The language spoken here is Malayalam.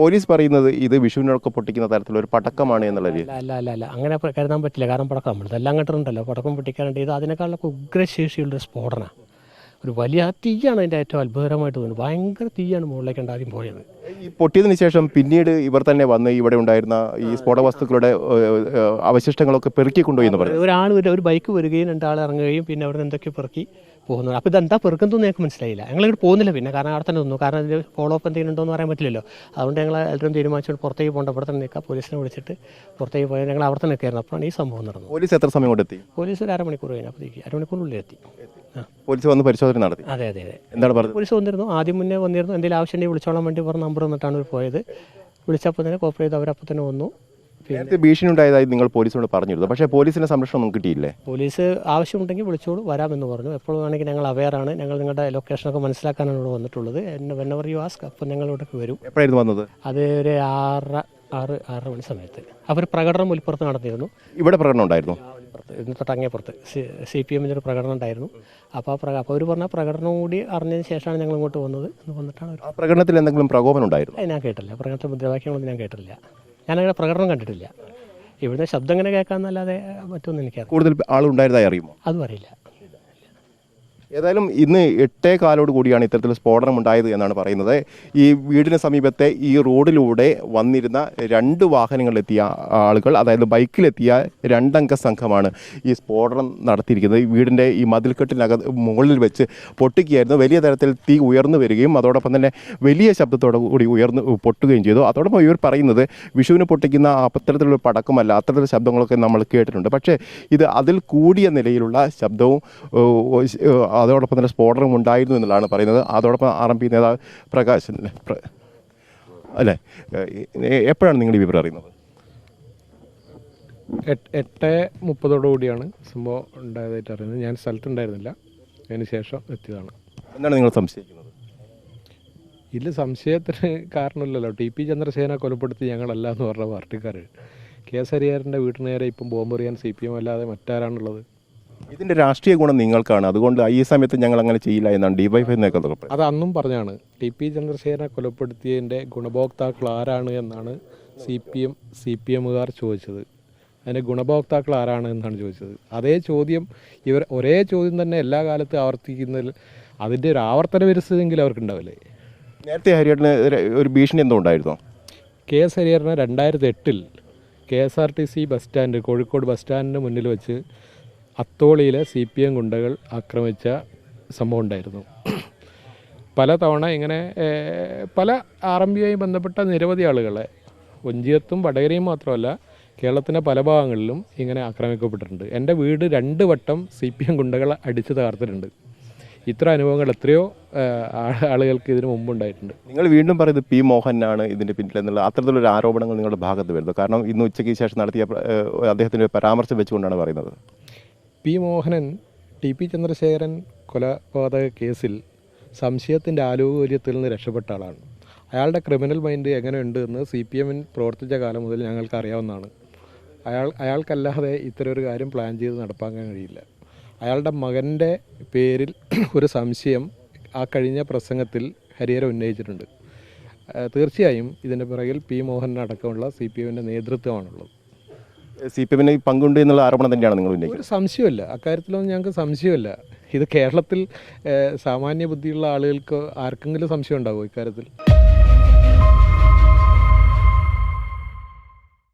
പോലീസ് പറയുന്നത് ഇത് വിഷുവിനൊക്കെ പൊട്ടിക്കുന്ന തരത്തിലുള്ള ഒരു പടക്കമാണ് എന്നുള്ള രീതി. അല്ല അങ്ങനെ കരുതാൻ പറ്റില്ല. കാരണം പടക്കം നമ്മളെല്ലാം കണ്ടിട്ടുണ്ടല്ലോ, പടക്കം പൊട്ടിക്കാനുണ്ട്. ഇത് അതിനേക്കാളൊക്കെ ഉഗ്രശേഷിയുള്ളൊരു സ്ഫോടനമാണ്. ഒരു വലിയ തീയാണ് അതിൻ്റെ ഏറ്റവും അത്ഭുതകരമായിട്ട് തോന്നുന്നത്. ഭയങ്കര തീയാണ് മുകളിലേക്കാണ്ട് ആദ്യം പോയത്. ഈ പൊട്ടിയതിന് ശേഷം പിന്നീട് ഇവർ തന്നെ വന്ന് ഇവിടെ ഉണ്ടായിരുന്ന ഈ സ്ഫോടക വസ്തുക്കളുടെ അവശിഷ്ടങ്ങളൊക്കെ പെറുക്കി കൊണ്ടുപോയി എന്ന് പറയും. ഒരു ബൈക്ക് വരികയും 2 ആൾ ഇറങ്ങുകയും പിന്നെ അവിടെ നിന്ന് എന്തൊക്കെ പെറുക്കി പോകുന്നത്. അപ്പോൾ ഇതെന്താ പെറുക്കുന്നതെന്ന് ഞങ്ങൾക്ക് മനസ്സിലായില്ല. ഞങ്ങളിവിടെ പോകുന്നില്ല പിന്നെ, കാരണം അവിടെ തന്നെ നിന്നു. കാരണം ഇതിൽ ഫോളോ അപ്പ് എന്തെങ്കിലും ഉണ്ടോ എന്ന് പറയാൻ പറ്റില്ലല്ലോ. അതുകൊണ്ട് ഞങ്ങൾ എല്ലാവരും തീരുമാനിച്ചുകൊണ്ട് പുറത്തേക്ക് പോകേണ്ട, ഇവിടെ തന്നെ നിൽക്കുക. പോലീസിനെ വിളിച്ചിട്ട് പുറത്തേക്ക് പോയാൽ ഞങ്ങൾ അവിടെ തന്നെ നിൽക്കുകയായിരുന്നു. അപ്പോഴാണ് ഈ സംഭവം നടന്നത്. പോലീസ് എത്ര സമയം കൊണ്ടെത്തി? പോലീസ് ഒരു അരമണിക്കൂർ കഴിഞ്ഞപ്പോഴത്തേക്ക്, അരമണിക്കൂറിനുള്ളിൽ എത്തി. പോലീസ് വന്ന് പരിശോധന നടത്തി. അതെ. എന്താണ് പറഞ്ഞത്? പോലീസ് വന്നിരുന്നു, ആദ്യം മുന്നേ വന്നിരുന്നു. എന്തെങ്കിലും ആവശ്യമുണ്ടെങ്കിൽ വിളിച്ചോളാൻ വേണ്ടി പറഞ്ഞ നമ്പർ വന്നിട്ടാണ് പോയത്. വിളിച്ചപ്പോൾ തന്നെ കോപ്പറേറ്റ് ചെയ്ത് അവരപ്പോൾ തന്നെ വന്നു. നേരത്തെ ഭീഷണി ഉണ്ടായതായി നിങ്ങൾ പോലീസിനോട് പറഞ്ഞിരുന്നു, പക്ഷേ പോലീസിന്റെ സംരക്ഷണം നമുക്ക് കിട്ടിയില്ലേ? പോലീസ് ആവശ്യമുണ്ടെങ്കിൽ വിളിച്ചോളൂ, വരാമെന്ന് പറഞ്ഞു. എപ്പോഴും വേണമെങ്കിൽ ഞങ്ങൾ അവെയറാണ്. ഞങ്ങൾ നിങ്ങളുടെ ലൊക്കേഷനൊക്കെ മനസ്സിലാക്കാനാണ് ഇവിടെ വന്നിട്ടുള്ളത്. വെനെവർ യു ആസ്ക്, അപ്പോൾ ഞങ്ങൾ ഇവിടേക്ക് വരും. എപ്പോഴായിരുന്നു വന്നത്? അത് ഒരു 6 മണി സമയത്ത്. അവർ പ്രകടനം ഉൾപ്പുറത്ത് നടത്തിയിരുന്നു. ഇവിടെ പ്രകടനം ഉണ്ടായിരുന്നു? തൊട്ട് അങ്ങേപ്പുറത്ത് CPM-ൻ്റെ ഒരു പ്രകടനം ഉണ്ടായിരുന്നു. അപ്പോൾ അവർ പറഞ്ഞ പ്രകടനം കൂടി അറിഞ്ഞതിന് ശേഷമാണ് ഞങ്ങൾ ഇങ്ങോട്ട് വന്നത്. വന്നിട്ടാണ് ആ പ്രകടനത്തിൽ എന്തെങ്കിലും പ്രകോപനം ഉണ്ടായിരുന്നു? ഞാൻ കേട്ടില്ല. പ്രകടനത്തിൽ മുദ്രാവാക്യങ്ങളൊന്നും ഞാൻ കേട്ടില്ല. ഞാനങ്ങനെ പ്രകടനം കണ്ടിട്ടില്ല. ഇവിടുത്തെ ശബ്ദം ഇങ്ങനെ കേൾക്കാമെന്നല്ലാതെ മറ്റൊന്നും എനിക്കറിയാം. കൂടുതൽ ആളുണ്ടായിരുന്നതായി അറിയുമോ? അതും അറിയില്ല. ഏതായാലും ഇന്ന് 8:15 കൂടിയാണ് ഇത്തരത്തിൽ സ്ഫോടനം ഉണ്ടായത് എന്നാണ് പറയുന്നത്. ഈ വീടിന് സമീപത്തെ ഈ റോഡിലൂടെ വന്നിരുന്ന 2 വാഹനങ്ങളിലെത്തിയ ആളുകൾ, അതായത് ബൈക്കിലെത്തിയ 2 അംഗ സംഘമാണ് ഈ സ്ഫോടനം നടത്തിയിരിക്കുന്നത്. ഈ വീടിൻ്റെ ഈ മുകളിൽ വെച്ച് പൊട്ടിക്കുകയായിരുന്നു. വലിയ തരത്തിൽ തീ ഉയർന്നു വരികയും അതോടൊപ്പം തന്നെ വലിയ ശബ്ദത്തോടു കൂടി പൊട്ടുകയും ചെയ്തു. അതോടൊപ്പം ഇവർ പറയുന്നത് വിഷുവിന് പൊട്ടിക്കുന്ന അത്തരത്തിലുള്ള പടക്കമല്ല, അത്തരത്തിലുള്ള ശബ്ദങ്ങളൊക്കെ നമ്മൾ കേട്ടിട്ടുണ്ട്. പക്ഷേ ഇത് അതിൽ കൂടിയ നിലയിലുള്ള ശബ്ദവും അതോടൊപ്പം തന്നെ സ്ഫോടനം ഉണ്ടായിരുന്നു എന്നുള്ളതാണ് പറയുന്നത്. അതോടൊപ്പം RMP നേതാവ് പ്രകാശ് അല്ലേ, എപ്പോഴാണ് നിങ്ങൾ ഈ വിവരം അറിയുന്നത്? 8:30 സംഭവം ഉണ്ടായതായിട്ട് അറിയുന്നത്. ഞാൻ സ്ഥലത്തുണ്ടായിരുന്നില്ല, അതിന് ശേഷം എത്തിയതാണ്. എന്താണ് നിങ്ങൾ സംശയിക്കുന്നത്? ഇതിൽ സംശയത്തിന് കാരണമില്ലല്ലോ. TP ചന്ദ്രസേന കൊലപ്പെടുത്തി ഞങ്ങളല്ല എന്ന് പറഞ്ഞ പാർട്ടിക്കാർ. KS ഹരിഹരൻ്റെ വീട്ടിന് നേരെ ഇപ്പം ബോംബെറിയാൻ CPM അല്ലാതെ മറ്റാരാണുള്ളത്? ഇതിൻ്റെ രാഷ്ട്രീയ ഗുണം നിങ്ങൾക്കാണ്, അതുകൊണ്ട് ഈ സമയത്ത് ഞങ്ങൾ അങ്ങനെ ചെയ്യില്ല എന്നാണ് DYFI നേതാക്കൾ. അത് അന്നും പറഞ്ഞാണ്. TP ചന്ദ്രസേന കൊലപ്പെടുത്തിയതിൻ്റെ ഗുണഭോക്താക്കൾ ആരാണ് എന്നാണ് CPMകാർ ചോദിച്ചത്. അതിൻ്റെ ഗുണഭോക്താക്കൾ ആരാണ് എന്നാണ് ചോദിച്ചത്. അതേ ചോദ്യം ഒരേ ചോദ്യം തന്നെ എല്ലാ കാലത്തും ആവർത്തിക്കുന്നതിൽ അതിൻ്റെ ഒരു ആവർത്തന വിരസതെങ്കിലും അവർക്കുണ്ടാവില്ലേ? നേരത്തെ ഹരിഹരന് ഒരു ഭീഷണി എന്തോ ഉണ്ടായിരുന്നോ? KS ഹരിഹരനെ 2008 KSRTC bus stand, Kozhikode bus സ്റ്റാൻഡിന് മുന്നിൽ വെച്ച് അത്തോളിയിലെ CPM ഗുണ്ടകൾ ആക്രമിച്ച സംഭവം ഉണ്ടായിരുന്നു. പല തവണ ഇങ്ങനെ പല RMPയുമായി ബന്ധപ്പെട്ട നിരവധി ആളുകളെ ഒഞ്ചിയത്തും വടകരയും മാത്രമല്ല കേരളത്തിൻ്റെ പല ഭാഗങ്ങളിലും ഇങ്ങനെ ആക്രമിക്കപ്പെട്ടിട്ടുണ്ട്. എൻ്റെ വീട് 2 വട്ടം CPM ഗുണ്ടകൾ അടിച്ചു തകർത്തിട്ടുണ്ട്. ഇത്ര അനുഭവങ്ങൾ എത്രയോ ആളുകൾക്ക് ഇതിനു മുമ്പുണ്ടായിട്ടുണ്ട്. നിങ്ങൾ വീണ്ടും പറയുന്നത് P. മോഹനാണ് ഇതിൻ്റെ പിന്നിലെന്നുള്ള അത്തരത്തിലൊരു ആരോപണങ്ങൾ നിങ്ങളുടെ ഭാഗത്ത് വരുന്നത്. കാരണം ഇന്ന് ഉച്ചയ്ക്ക് ശേഷം നടത്തിയ അദ്ദേഹത്തിൻ്റെ പരാമർശം വെച്ചുകൊണ്ടാണ് പറയുന്നത്. P. മോഹനൻ TP ചന്ദ്രശേഖരൻ കൊലപാതക കേസിൽ സംശയത്തിൻ്റെ ആലോകര്യത്തിൽ നിന്ന് രക്ഷപ്പെട്ട ആളാണ്. അയാളുടെ ക്രിമിനൽ മൈൻഡ് എങ്ങനെയുണ്ട് എന്ന് CPM പ്രവർത്തിച്ച കാലം മുതൽ ഞങ്ങൾക്ക് അറിയാവുന്നതാണ്. അയാൾക്കല്ലാതെ ഇത്തരമൊരു കാര്യം പ്ലാൻ ചെയ്ത് നടപ്പാക്കാൻ കഴിയില്ല. അയാളുടെ മകൻ്റെ പേരിൽ ഒരു സംശയം ആ കഴിഞ്ഞ പ്രസംഗത്തിൽ ഹരിഹരൻ ഉന്നയിച്ചിട്ടുണ്ട്. തീർച്ചയായും ഇതിൻ്റെ പിറകിൽ P. മോഹനടക്കമുള്ള CPMൻ്റെ നേതൃത്വമാണുള്ളത്. CPMന് പങ്കുണ്ട് എന്നുള്ള ആരോപണം തന്നെയാണ് നിങ്ങൾ ഉന്നയിക്കുന്നത്? ഒരു സംശയമില്ല, അക്കാര്യത്തിലൊന്നും ഞങ്ങൾക്ക് സംശയമില്ല. ഇത് കേരളത്തിൽ സാമാന്യ ബുദ്ധിയുള്ള ആളുകൾക്ക് ആർക്കെങ്കിലും സംശയം ഉണ്ടാകുമോ ഇക്കാര്യത്തിൽ?